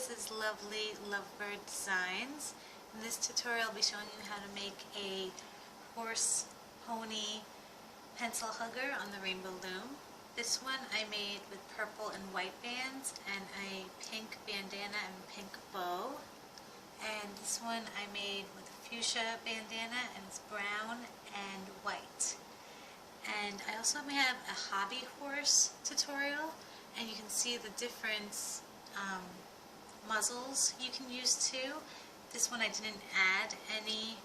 this is Lovely Lovebird Designs. In this tutorial I'll be showing you how to make a horse pony pencil hugger on the rainbow loom. This one I made with purple and white bands and a pink bandana and pink bow. And this one I made with a fuchsia bandana and it's brown and white. And I also have a hobby horse tutorial, and you can see the different muzzles you can use too. This one I didn't add any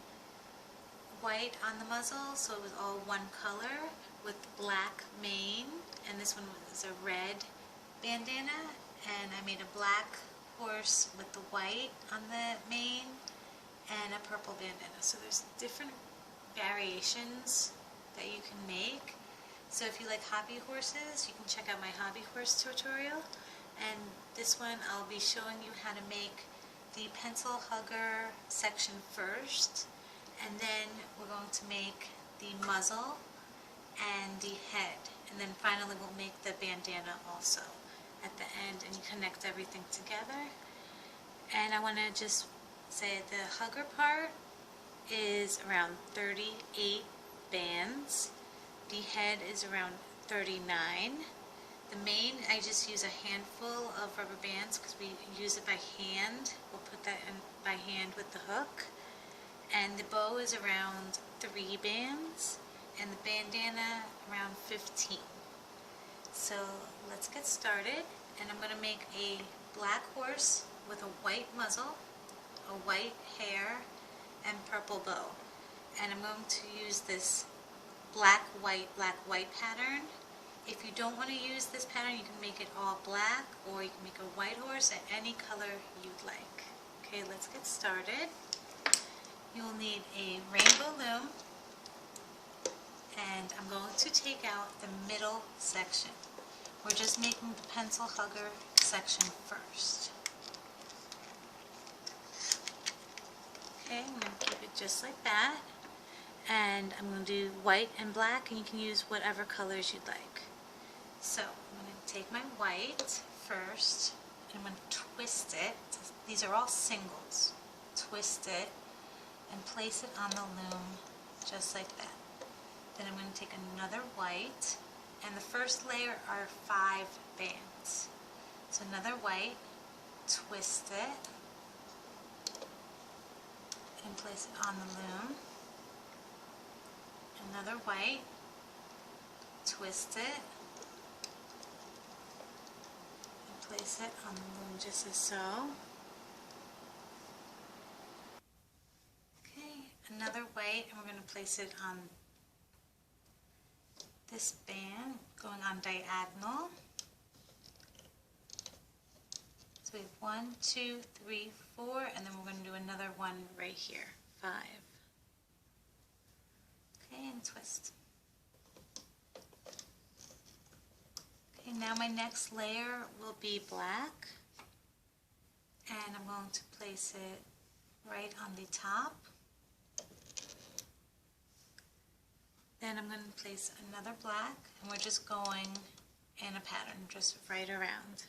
white on the muzzle, so it was all one color with black mane, and this one was a red bandana, and I made a black horse with the white on the mane and a purple bandana. So there's different variations that you can make. So if you like hobby horses, you can check out my hobby horse tutorial. And this one I'll be showing you how to make the pencil hugger section first, and then we're going to make the muzzle and the head, and then finally we'll make the bandana also at the end, and you connect everything together. And I want to just say the hugger part is around 38 bands. The head is around 39. The mane, I just use a handful of rubber bands because we use it by hand. We'll put that in by hand with the hook. And the bow is around 3 bands, and the bandana around 15. So let's get started. And I'm going to make a black horse with a white muzzle, a white hair, and purple bow. And I'm going to use this black, white pattern. If you don't want to use this pattern, you can make it all black, or you can make a white horse at any color you'd like. Okay, let's get started. You'll need a rainbow loom, and I'm going to take out the middle section. We're just making the pencil hugger section first. Okay, I'm going to keep it just like that. And I'm going to do white and black, and you can use whatever colors you'd like. So I'm going to take my white first, and I'm going to twist it. These are all singles. Twist it and place it on the loom just like that. Then I'm going to take another white, and the first layer are 5 bands. So another white, twist it, and place it on the loom. Another white, twist it, and place it on the loom just as so. Okay, another white, and we're going to place it on this band, going on diagonal. So we have 1, 2, 3, 4, and then we're going to do another one right here, 5. Okay, and twist. Okay, now my next layer will be black, and I'm going to place it right on the top. Then I'm going to place another black, and we're just going in a pattern, just right around.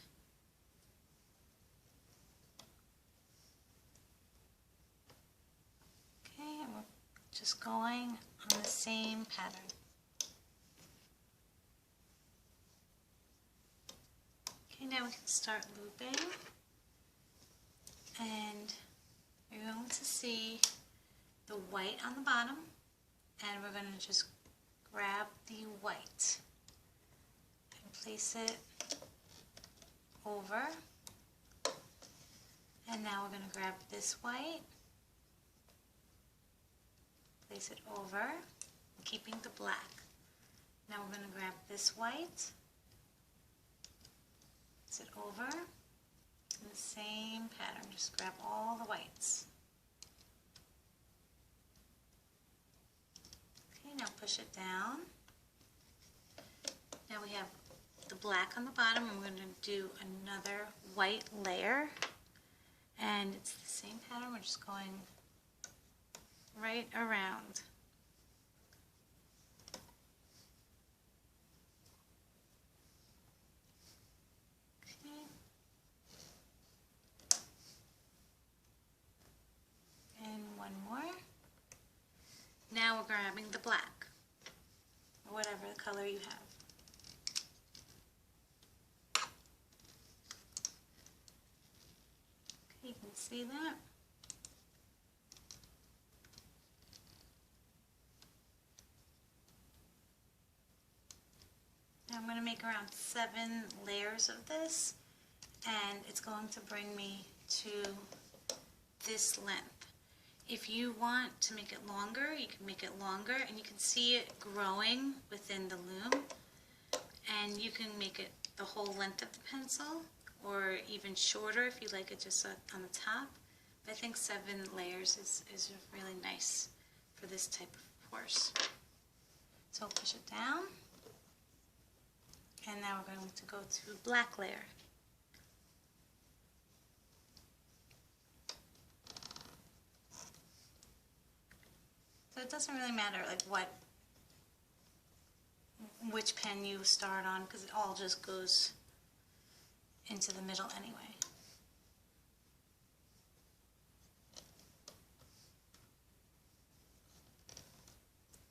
Okay, and we're just going on the same pattern. Okay, now we can start looping, and you're going to see the white on the bottom, and we're going to just grab the white and place it over, and now we're going to grab this white, place it over, keeping the black. Now we're going to grab this white, place it over, in the same pattern, just grab all the whites. Okay, now push it down. Now we have the black on the bottom, and we're going to do another white layer, and it's the same pattern, we're just going right around. Okay. color you have. Okay, you can see that. Now I'm going to make around 7 layers of this, and it's going to bring me to this length. If you want to make it longer, you can make it longer, and you can see it growing within the loom, and you can make it the whole length of the pencil, or even shorter if you like it just on the top. But I think 7 layers is really nice for this type of horse. So I'll push it down, and now we're going to go to black layer. So it doesn't really matter like which pen you start on, because it all just goes into the middle anyway.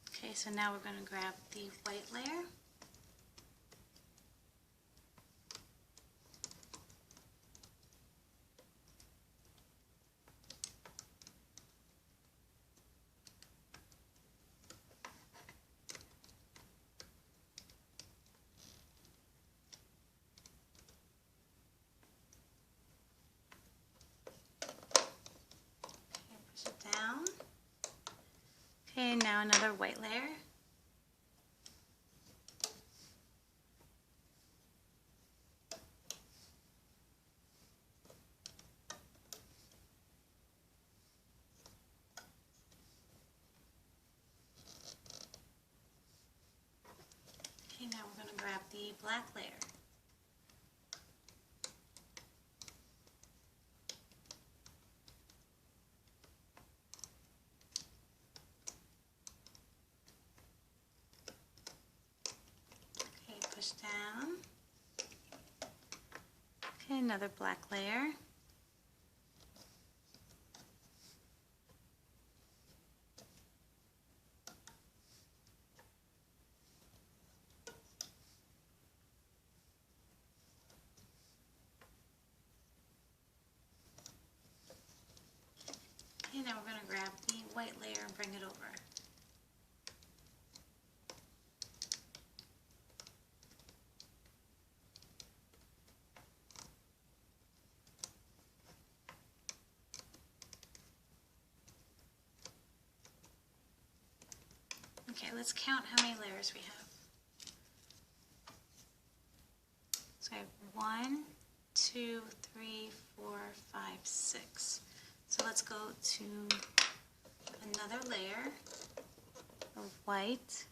Okay, so now we're going to grab the white layer. Down. Okay, now another white layer. Okay, now we're going to grab the black layer. Push down. Okay, another black layer. Okay, now we're going to grab the white layer and bring it over. Okay, let's count how many layers we have. So I have 1, 2, 3, 4, 5, 6. So let's go to another layer of white.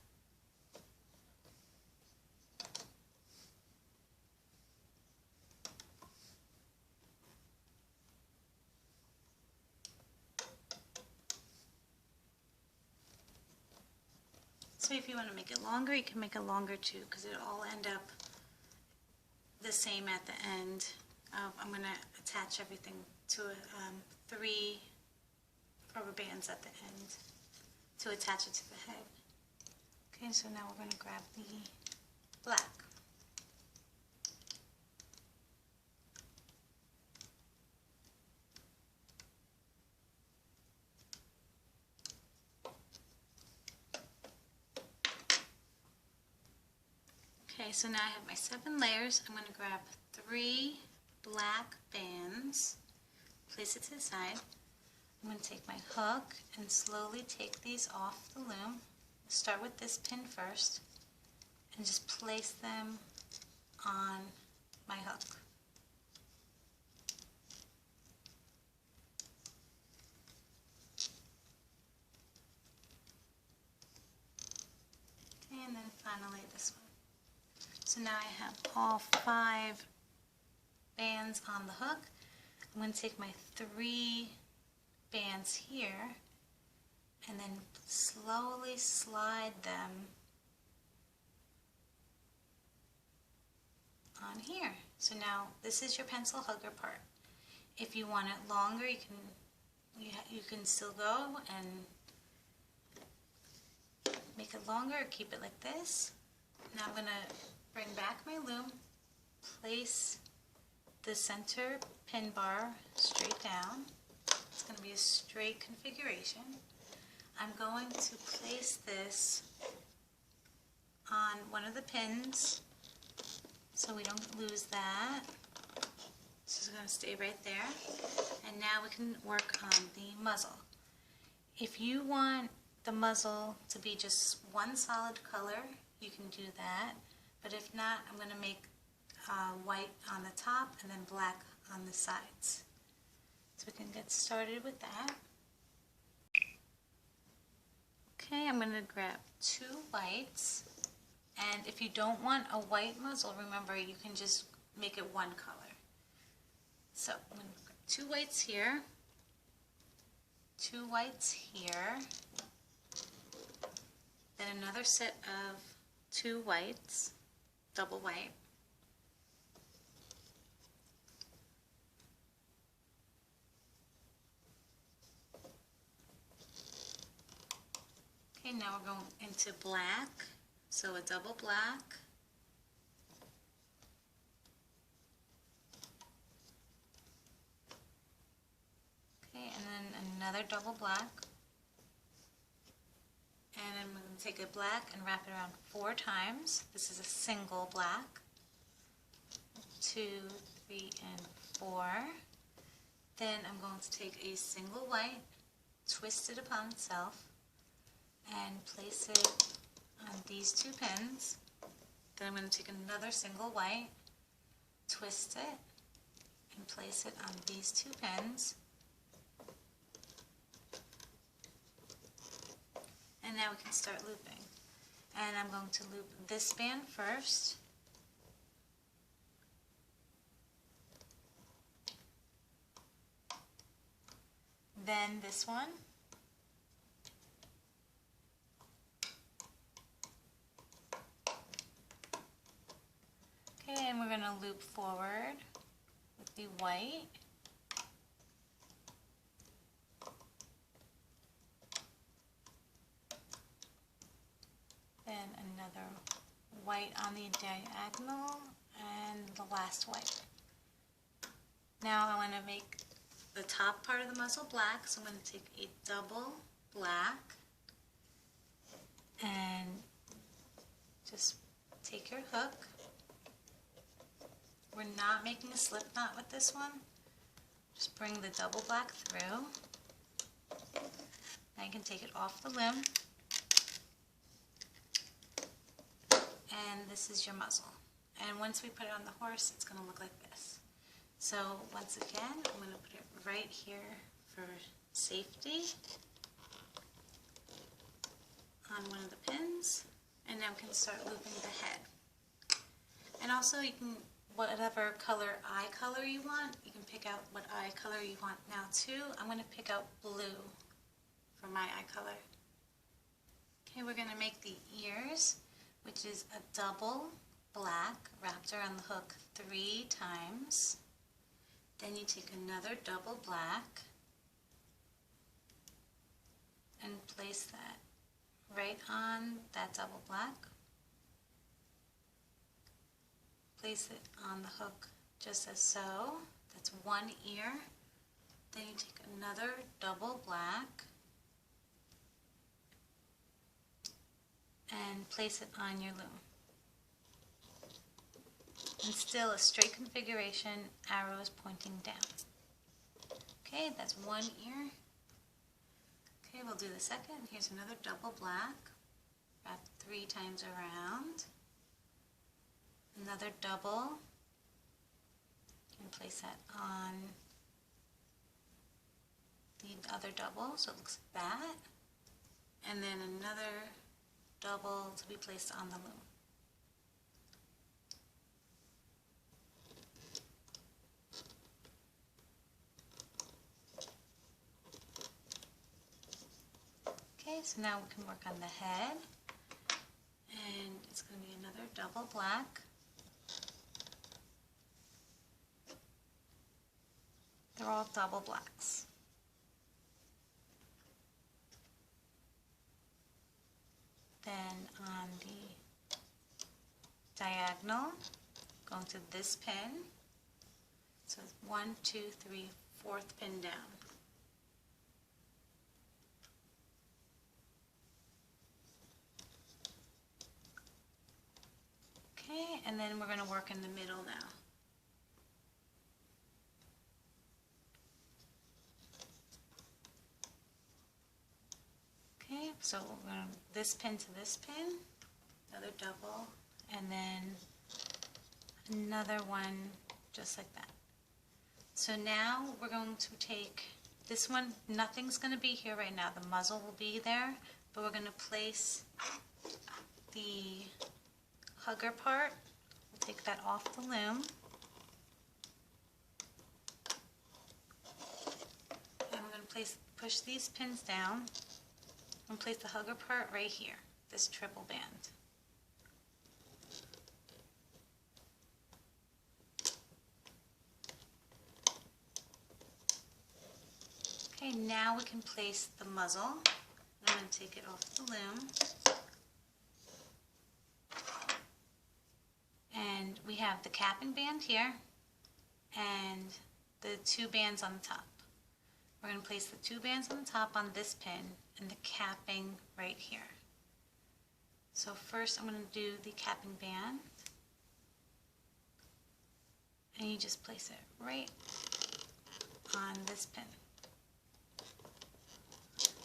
So if you want to make it longer, you can make it longer too, because it'll all end up the same at the end. I'm going to attach everything to 3 rubber bands at the end to attach it to the head. Okay, so now we're going to grab the black. Okay, so now I have my 7 layers. I'm going to grab 3 black bands, place it to the side. I'm going to take my hook and slowly take these off the loom. Start with this pin first and just place them on my hook. Okay, and then finally this one. So now I have all 5 bands on the hook. I'm going to take my 3 bands here and then slowly slide them on here. So now this is your pencil hugger part. If you want it longer, you can still go and make it longer or keep it like this. I'm going to bring back my loom, place the center pin bar straight down. It's going to be a straight configuration. I'm going to place this on one of the pins so we don't lose that. This is going to stay right there. And now we can work on the muzzle. If you want the muzzle to be just one solid color, you can do that. But if not, I'm going to make white on the top and then black on the sides. So we can get started with that. Okay, I'm going to grab 2 whites. And if you don't want a white muzzle, remember you can just make it one color. So I'm going to grab 2 whites here, 2 whites here, then another set of 2 whites, double white. Okay, now we're going into black, so a double black. Okay, and then another double black. And I'm going to take a black and wrap it around 4 times. This is a single black. 2, 3, and 4. Then I'm going to take a single white, twist it upon itself, and place it on these 2 pins. Then I'm going to take another single white, twist it, and place it on these 2 pins. And now we can start looping. And I'm going to loop this band first. Then this one. Okay, and we're going to loop forward with the white. Then another white on the diagonal, and the last white. Now I want to make the top part of the muzzle black, so I'm going to take a double black and just take your hook. We're not making a slip knot with this one. Just bring the double black through. Now you can take it off the loom. And this is your muzzle. And once we put it on the horse, it's going to look like this. So once again, I'm going to put it right here for safety on one of the pins. And now we can start looping the head. And also you can, whatever color eye color you want, you can pick out what eye color you want now too. I'm going to pick out blue for my eye color. Okay, we're going to make the ears, which is a double black wrapped around the hook 3 times. Then you take another double black and place that right on that double black. Place it on the hook just as so. That's one ear. Then you take another double black and place it on your loom. And still a straight configuration, arrows pointing down. Okay, that's one ear. Okay, we'll do the second. Here's another double black, wrapped 3 times around. Another double, and place that on the other double so it looks like that. And then another double to be placed on the loom. Okay, so now we can work on the head, and it's going to be another double black. They're all double blacks. Then on the diagonal, going to this pin. So it's 1, 2, 3, 4th pin down. Okay, and then we're going to work in the middle now. Okay, so we're going to this pin to this pin, another double, and then another one just like that. So now we're going to take this one, nothing's going to be here right now, the muzzle will be there, but we're going to place the hugger part. We'll take that off the loom. And we're going to push these pins down and place the hugger part right here, this triple band. Okay, now we can place the muzzle. I'm going to take it off the loom. And we have the capping band here and the 2 bands on the top. We're going to place the 2 bands on the top on this pin and the capping right here. So first I'm going to do the capping band, and you just place it right on this pin.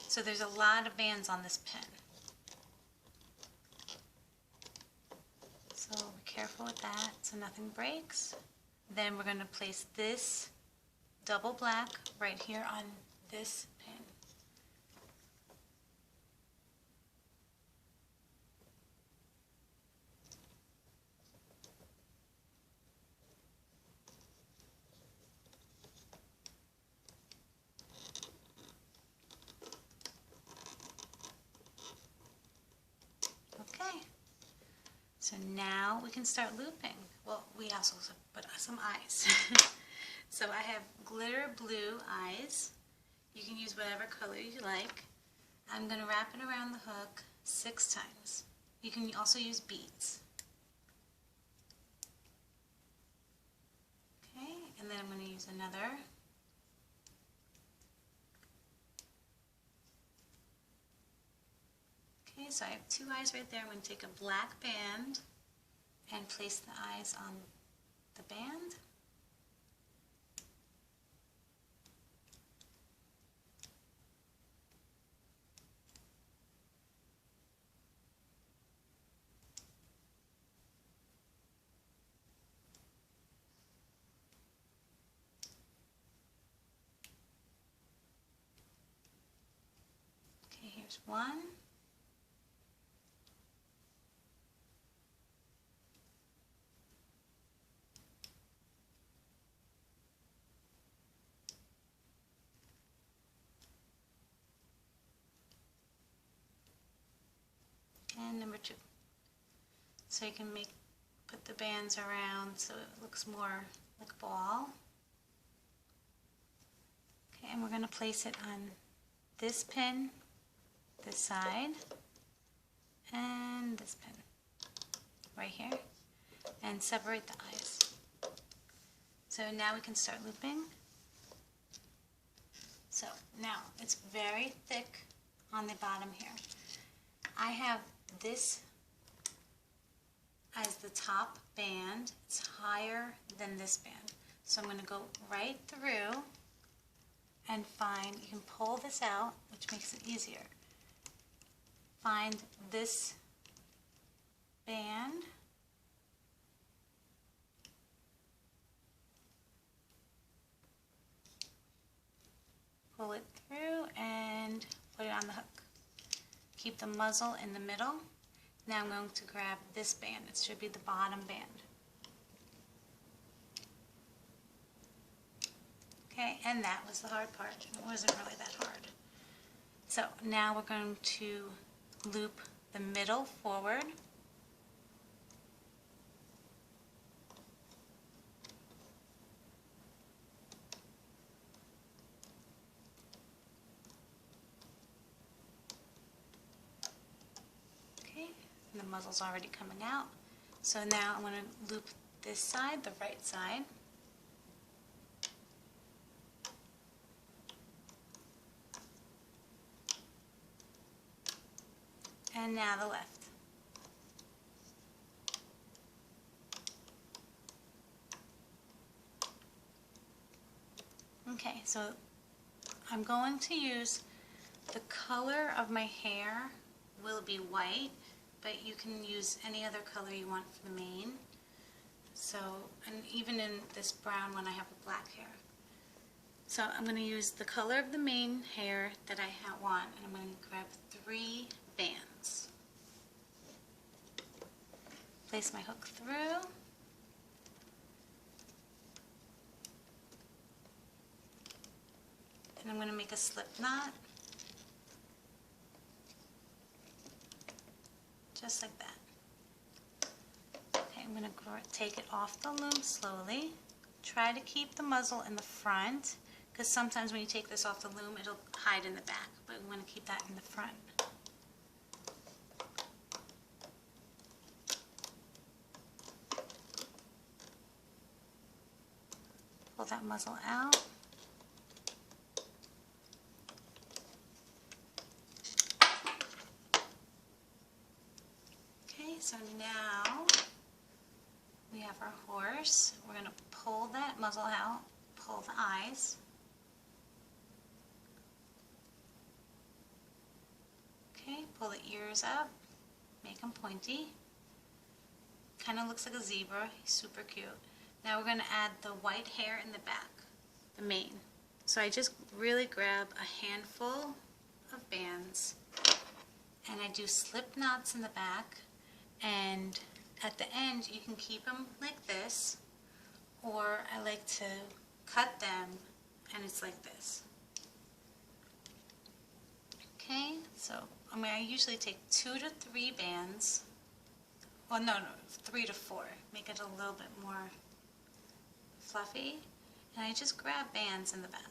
So there's a lot of bands on this pin. So be careful with that so nothing breaks. Then we're going to place this double black right here on this pin. Okay. So now we can start looping. Well, we also put some eyes. So I have glitter blue eyes. You can use whatever color you like. I'm going to wrap it around the hook 6 times. You can also use beads. Okay, and then I'm going to use another. Okay, so I have 2 eyes right there. I'm going to take a black band and place the eyes on the band. Okay, here's one. And number 2. So you can put the bands around so it looks more like a ball. Okay, and we're going to place it on this pin, this side, and this pin right here, and separate the eyes. So now we can start looping. So now it's very thick on the bottom here. I have this as the top band. It's higher than this band. So I'm going to go right through and find, you can pull this out, which makes it easier. Find this band. Pull it through and put it on the hook. Keep the muzzle in the middle. Now I'm going to grab this band. It should be the bottom band. Okay, and that was the hard part. It wasn't really that hard. So now we're going to loop the middle forward. The muzzle's already coming out. So now I'm going to loop this side, the right side. And now the left. Okay, so I'm going to use the color of my hair will be white, but you can use any other color you want for the mane. So, and even in this brown one I have a black hair. So I'm going to use the color of the mane hair that I want, and I'm going to grab 3 bands. Place my hook through. And I'm going to make a slip knot. Just like that. Okay, I'm going to take it off the loom slowly. Try to keep the muzzle in the front, because sometimes when you take this off the loom, it'll hide in the back, but we want to keep that in the front. Pull that muzzle out. Okay, so now we have our horse. We're going to pull that muzzle out, pull the eyes. Okay, pull the ears up, make them pointy. Kind of looks like a zebra, he's super cute. Now we're going to add the white hair in the back, the mane. So I just really grab a handful of bands and I do slip knots in the back, and at the end you can keep them like this, or I like to cut them and it's like this. Okay, so I usually take 2 to 3 bands. Well, no, 3 to 4. Make it a little bit more fluffy. And I just grab bands in the back.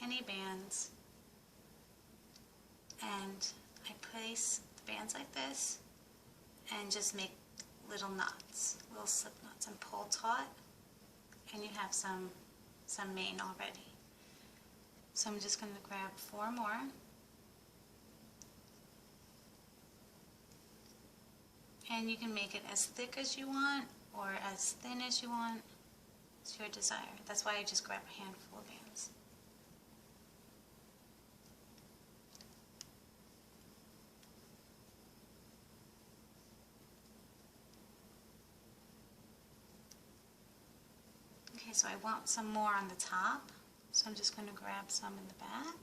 Any bands. And I place the bands like this and just make little knots, little slip knots, and pull taut, and you have some mane already. So I'm just going to grab 4 more. And you can make it as thick as you want or as thin as you want. It's your desire. That's why I just grab a handful of bands. Okay, so I want some more on the top, so I'm just going to grab some in the back.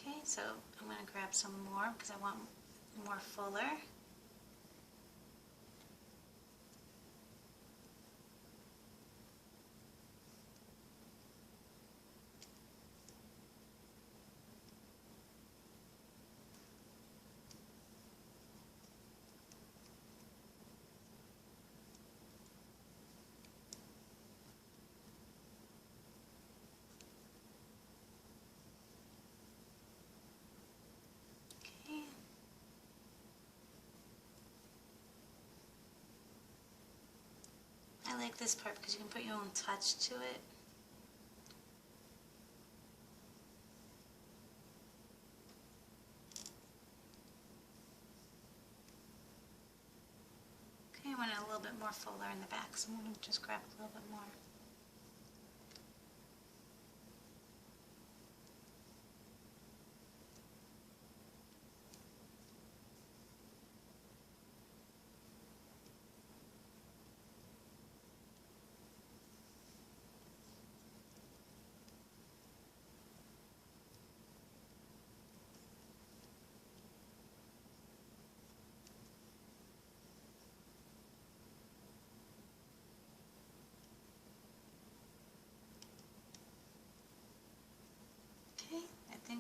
Okay, so I'm going to grab some more because I want more fuller. Okay. I like this part because you can put your own touch to it. Okay, I want it a little bit more fuller in the back, so I'm going to just grab a little bit more.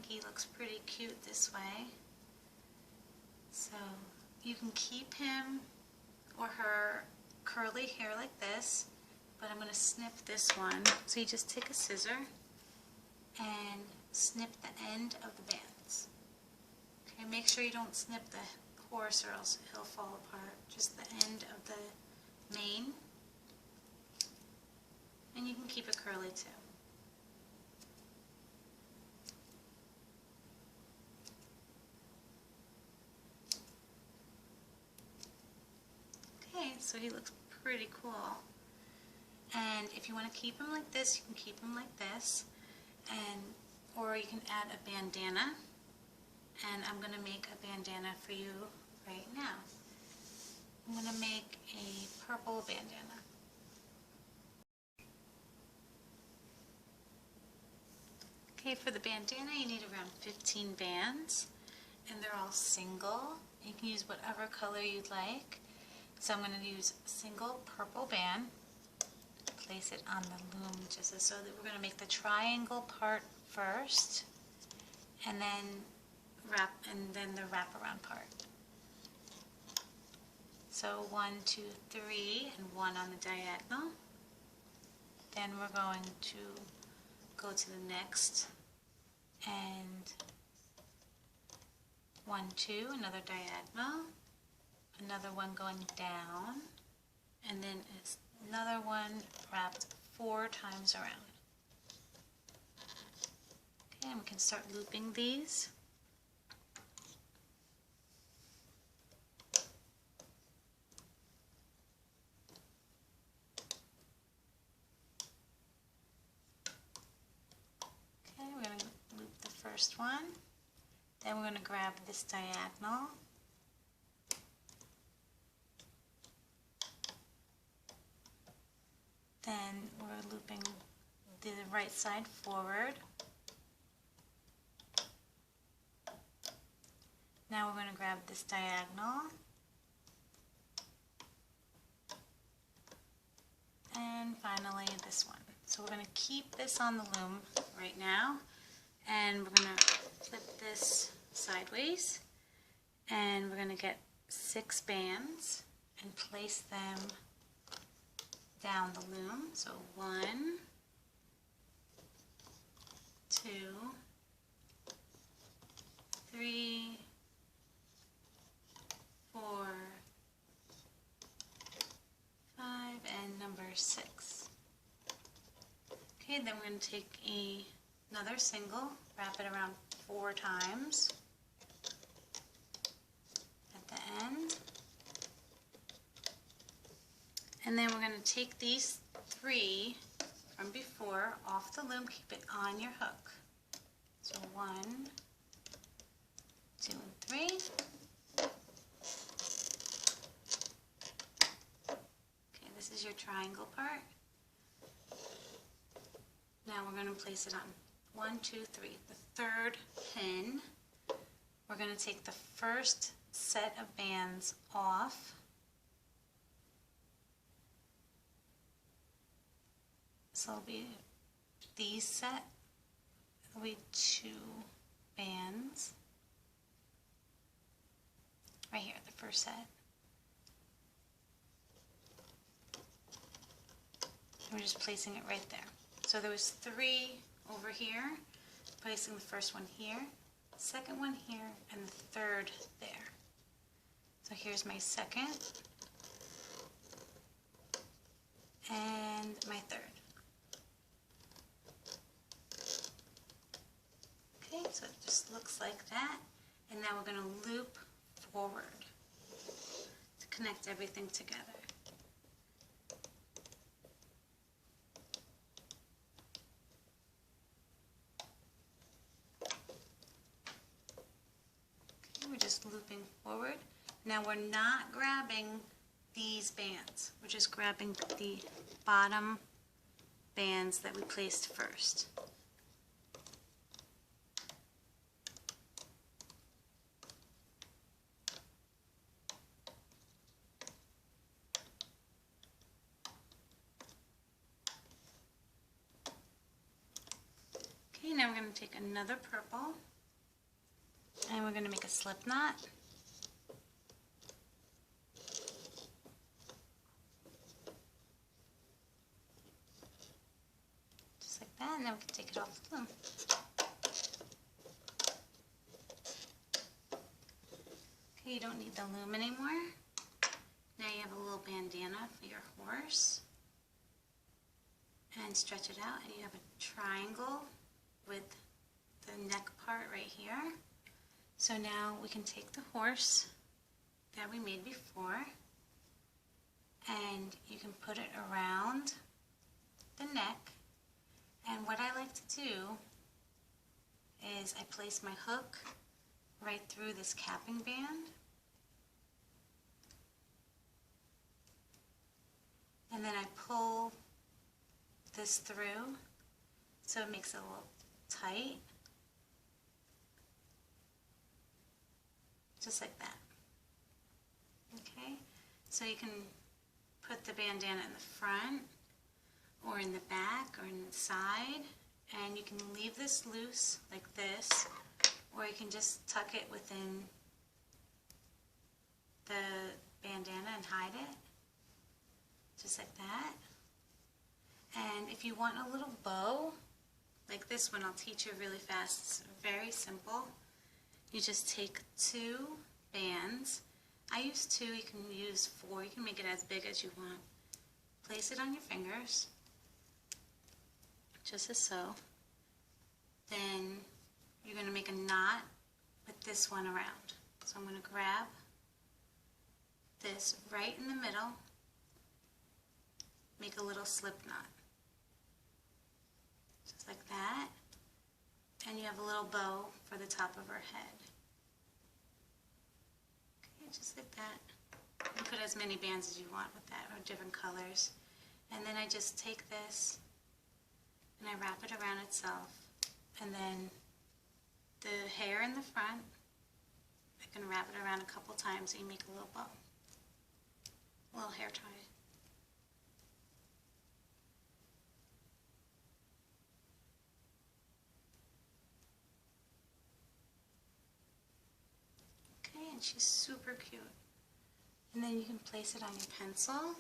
think he looks pretty cute this way. So you can keep him or her curly hair like this, but I'm going to snip this one. So you just take a scissor and snip the end of the bands. Okay, make sure you don't snip the horse or else he'll fall apart. Just the end of the mane. And you can keep it curly too. Okay, so he looks pretty cool. And if you want to keep him like this, you can keep him like this. Or you can add a bandana. And I'm going to make a bandana for you right now. I'm going to make a purple bandana. Okay, for the bandana you need around 15 bands, and they're all single. You can use whatever color you'd like. So I'm going to use a single purple band, place it on the loom just so that we're going to make the triangle part first, and then the wraparound part. So 1, 2, 3, and 1 on the diagonal. Then we're going to go to the next, and 1, 2, another diagonal, another one going down, and then it's another one wrapped 4 times around. Okay, and we can start looping these. We're going to loop the first one, then we're going to grab this diagonal, then we're looping the right side forward. Now we're going to grab this diagonal, and finally this one. So we're going to keep this on the loom right now, and we're going to flip this sideways, and we're going to get 6 bands and place them down the loom. So 1, 2, 3, 4, 5, and number 6. Okay, then we're going to take another single, wrap it around 4 times at the end. And then we're going to take these 3 from before off the loom, keep it on your hook. So 1, 2, and 3. Okay, this is your triangle part. Now we're going to place it on 1, 2, 3. The third pin, we're going to take the first set of bands off. So it'll be these set, it'll be 2 bands. Right here, the first set. We're just placing it right there. So there was 3 over here, placing the first one here, second one here, and the third there. So here's my second, and my third. Okay, so it just looks like that, and now we're going to loop forward to connect everything together. We're just looping forward. Now we're not grabbing these bands. We're just grabbing the bottom bands that we placed first. Okay, now we're going to take another purple. And we're going to make a slip knot. Just like that, and then we can take it off the loom. Okay, you don't need the loom anymore. Now you have a little bandana for your horse. And stretch it out, and you have a triangle with the neck part right here. So now we can take the horse that we made before, and you can put it around the neck. And what I like to do is I place my hook right through this capping band, and then I pull this through so it makes it a little tight, just like that. Okay, so you can put the bandana in the front or in the back or in the side, and you can leave this loose like this, or you can just tuck it within the bandana and hide it, just like that. And if you want a little bow, like this one, I'll teach you really fast. It's very simple. You just take 2 bands. I use 2, you can use 4, you can make it as big as you want. Place it on your fingers, just as so. Then you're going to make a knot with this one around. So I'm going to grab this right in the middle, make a little slip knot. Just like that, and you have a little bow for the top of her head. Okay, just like that. You can put as many bands as you want with that, or different colors. And then I just take this and I wrap it around itself, and then the hair in the front, I can wrap it around a couple times, and you make a little bow, a little hair tie. And she's super cute. And then you can place it on your pencil.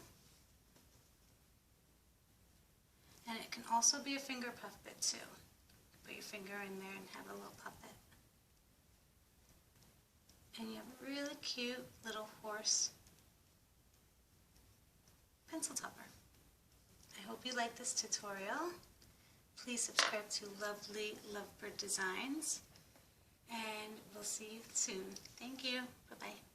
And it can also be a finger puppet too. Put your finger in there and have a little puppet. And you have a really cute little horse pencil topper. I hope you like this tutorial. Please subscribe to Lovely Lovebird Designs. And we'll see you soon. Thank you. Bye-bye.